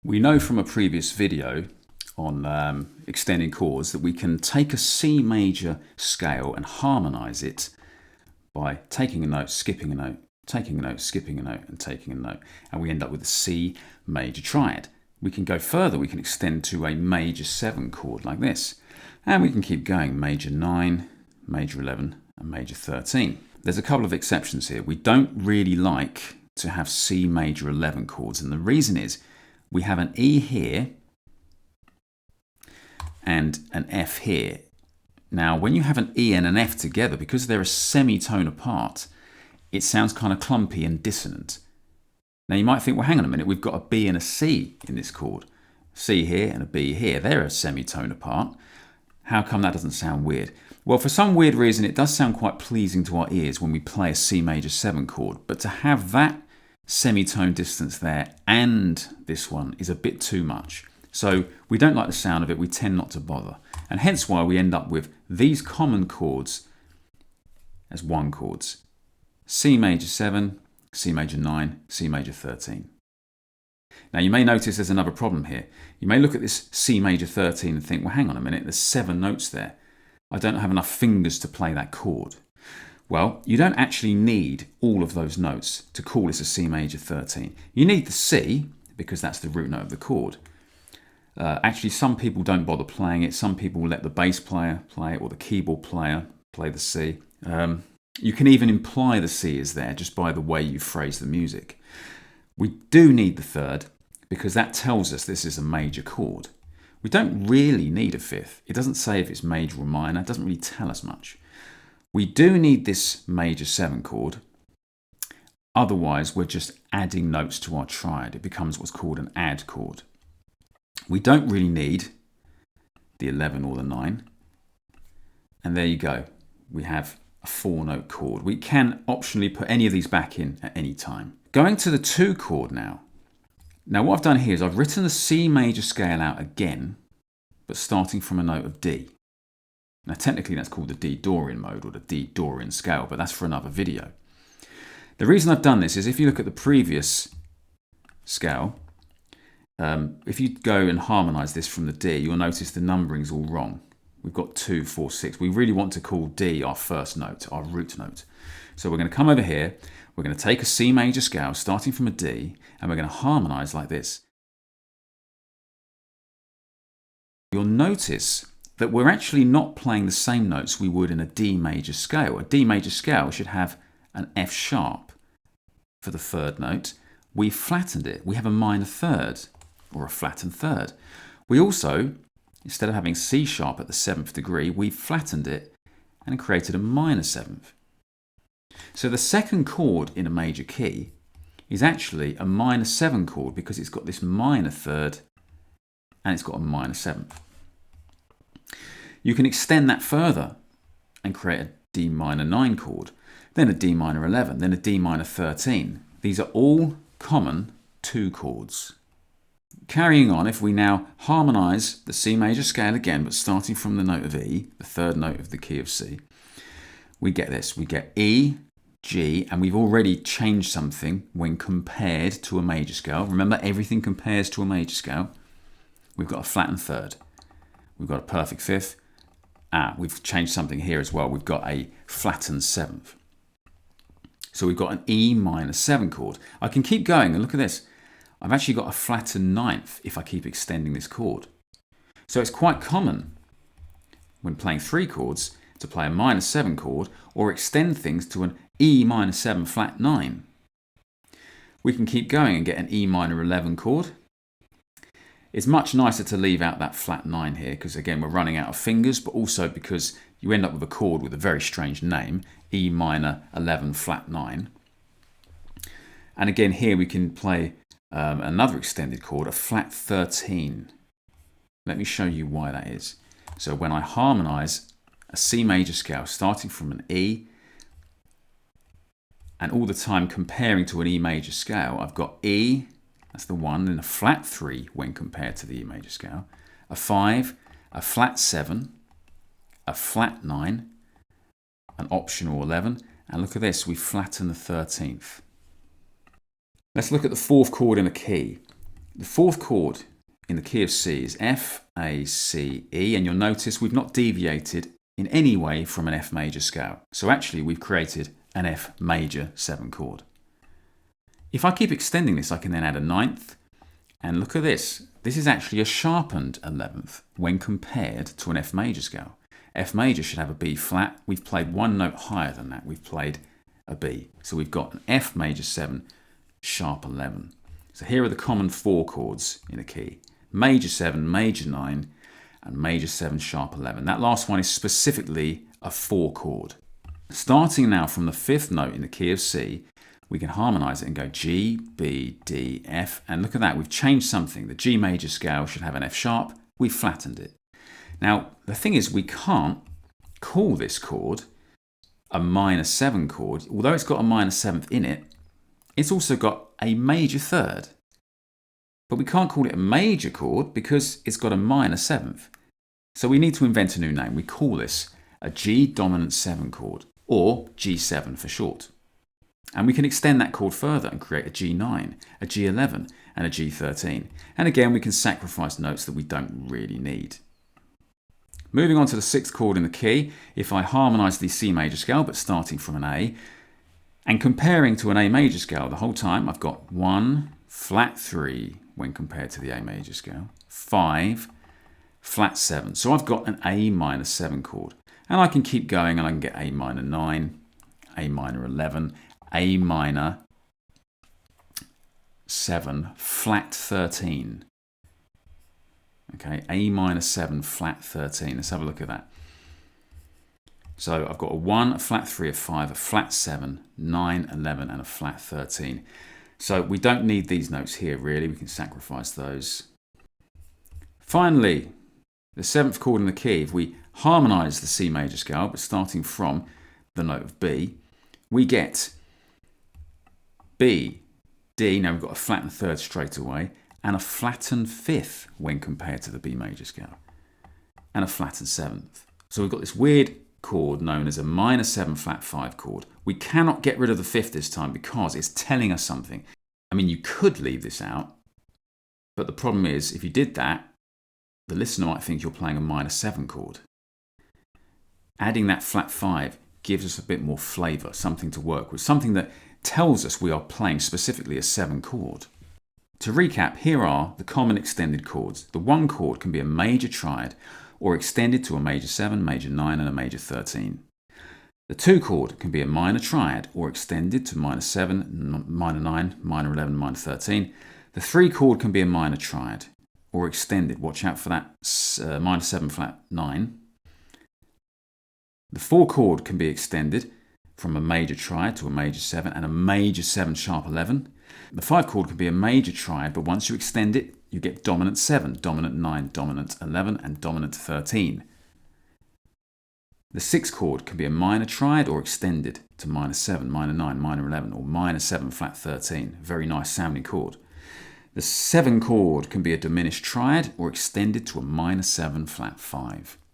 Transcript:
We know from a previous video on extending chords that we can take a C major scale and harmonize it by taking a note, skipping a note, taking a note, skipping a note, and taking a note, and we end up with a C major triad. We can go further, we can extend to a major 7 chord like this, and we can keep going, major 9, major 11, and major 13. There's a couple of exceptions here. We don't really like to have C major 11 chords, and the reason is we have an E here and an F here. Now, when you have an E and an F together, because they're a semitone apart, it sounds kind of clumpy and dissonant. Now, you might think, well, hang on a minute, we've got a B and a C in this chord. C here and a B here, they're a semitone apart. How come that doesn't sound weird? Well, for some weird reason, it does sound quite pleasing to our ears when we play a C major 7 chord, but to have that semitone distance there and this one is a bit too much. So we don't like the sound of it, we tend not to bother. And hence why we end up with these common chords as 1 chords. C major 7, C major 9, C major 13. Now you may notice there's another problem here. You may look at this C major 13 and think, well, hang on a minute, there's 7 notes there. I don't have enough fingers to play that chord. Well, you don't actually need all of those notes to call this a C major 13. You need the C, because that's the root note of the chord. Actually, some people don't bother playing it. Some people let the bass player play it or the keyboard player play the C. You can even imply the C is there just by the way you phrase the music. We do need the third because that tells us this is a major chord. We don't really need a fifth. It doesn't say if it's major or minor. It doesn't really tell us much. We do need this major 7 chord. Otherwise, we're just adding notes to our triad. It becomes what's called an add chord. We don't really need the 11 or the 9. And there you go. We have a 4-note chord. We can optionally put any of these back in at any time. Going to the 2 chord now. Now what I've done here is I've written the C major scale out again, but starting from a note of D. Now technically that's called the D Dorian mode or the D Dorian scale, but that's for another video. The reason I've done this is if you look at the previous scale, if you go and harmonise this from the D, you'll notice the numbering's all wrong. We've got 2, 4, 6. We really want to call D our first note, our root note. So we're going to come over here, we're going to take a C major scale starting from a D, and we're going to harmonise like this. You'll notice that we're actually not playing the same notes we would in a D major scale. A D major scale should have an F sharp for the 3rd note. We've flattened it. We have a minor 3rd or a flattened 3rd. We also, instead of having C sharp at the 7th degree, we've flattened it and created a minor 7th. So the 2nd chord in a major key is actually a minor 7 chord because it's got this minor 3rd and it's got a minor 7th. You can extend that further and create a D minor 9 chord, then a D minor 11, then a D minor 13. These are all common 2 chords. Carrying on, if we now harmonise the C major scale again, but starting from the note of E, the 3rd note of the key of C, we get this. We get E, G, and we've already changed something when compared to a major scale. Remember, everything compares to a major scale. We've got a flattened 3rd. We've got a perfect 5th. We've changed something here as well. We've got a flattened 7th. So we've got an E minor 7 chord. I can keep going and look at this. I've actually got a flattened 9th if I keep extending this chord. So it's quite common when playing 3 chords to play a minor 7 chord or extend things to an E minor 7 flat 9. We can keep going and get an E minor 11 chord. It's much nicer to leave out that flat 9 here because again we're running out of fingers, but also because you end up with a chord with a very strange name, E minor 11 flat 9. And again here we can play another extended chord, a flat 13. Let me show you why that is. So when I harmonise a C major scale starting from an E and all the time comparing to an E major scale, I've got E, that's the 1, and a flat 3 when compared to the E major scale, a 5, a flat 7, a flat 9, an optional 11, and look at this, we flatten the 13th. Let's look at the 4th chord in a key. The fourth chord in the key of C is F, A, C, E, and you'll notice we've not deviated in any way from an F major scale. So actually we've created an F major 7 chord. If I keep extending this, I can then add a ninth, and look at this. This is actually a sharpened 11th when compared to an F major scale. F major should have a B flat. We've played one note higher than that. We've played a B. So we've got an F major 7, sharp 11. So here are the common 4 chords in a key. Major 7, major 9, and major 7, sharp 11. That last one is specifically a 4 chord. Starting now from the 5th note in the key of C, we can harmonise it and go G, B, D, F, and look at that, we've changed something. The G major scale should have an F sharp, we've flattened it. Now, the thing is, we can't call this chord a minor 7 chord. Although it's got a minor 7th in it, it's also got a major 3rd. But we can't call it a major chord because it's got a minor 7th. So we need to invent a new name. We call this a G dominant 7 chord, or G7 for short. And we can extend that chord further and create a G9, a G11, and a G13. And again, we can sacrifice notes that we don't really need. Moving on to the 6th chord in the key, if I harmonise the C major scale, but starting from an A, and comparing to an A major scale the whole time, I've got 1, flat 3 when compared to the A major scale, 5, flat 7. So I've got an A minor 7 chord. And I can keep going and I can get A minor 9, A minor 11, A minor 7, flat 13. Okay, A minor 7, flat 13. Let's have a look at that. So I've got a 1, a flat 3, a 5, a flat 7, 9, 11, and a flat 13. So we don't need these notes here, really. We can sacrifice those. Finally, the 7th chord in the key, if we harmonise the C major scale, but starting from the note of B, we get B, D, now we've got a flattened 3rd straight away, and a flattened 5th when compared to the B major scale, and a flattened 7th. So we've got this weird chord known as a minor 7 flat 5 chord. We cannot get rid of the 5th this time because it's telling us something. I mean, you could leave this out, but the problem is if you did that, the listener might think you're playing a minor 7 chord. Adding that flat 5 gives us a bit more flavour, something to work with, something that tells us we are playing specifically a 7 chord. To recap, here are the common extended chords. The 1 chord can be a major triad or extended to a major 7, major 9 and a major 13. The 2 chord can be a minor triad or extended to minor 7, minor 9, minor 11, minor 13. The 3 chord can be a minor triad or extended, watch out for that, minor 7 flat 9. The 4 chord can be extended from a major triad to a major 7 and a major 7 sharp 11. The 5 chord can be a major triad, but once you extend it, you get dominant 7, dominant 9, dominant 11, and dominant 13. The 6 chord can be a minor triad or extended to minor 7, minor 9, minor 11, or minor 7 flat 13. Very nice sounding chord. The 7 chord can be a diminished triad or extended to a minor 7 flat 5.